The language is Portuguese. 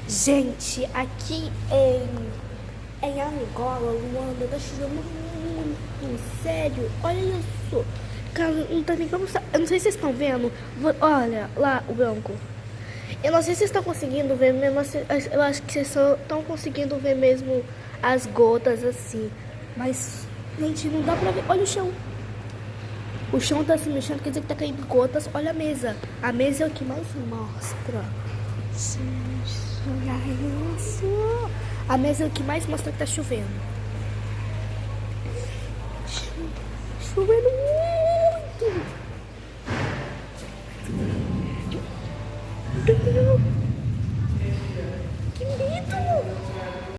Gente, aqui em Angola, Luanda, tá chovendo muito, sério. Olha isso. Cara, não tá nem pra mostrar. Eu não sei se vocês estão vendo. Olha, lá, o branco. Eu não sei se vocês estão conseguindo ver mesmo. Eu acho que vocês só estão conseguindo ver mesmo as gotas assim. Mas, gente, não dá pra ver. Olha o chão. O chão tá se mexendo, quer dizer que tá caindo gotas. Olha a mesa. A mesa é o que mais mostra. Gente, olha isso. A mesa é o que mais mostra que tá chovendo. Chovendo muito.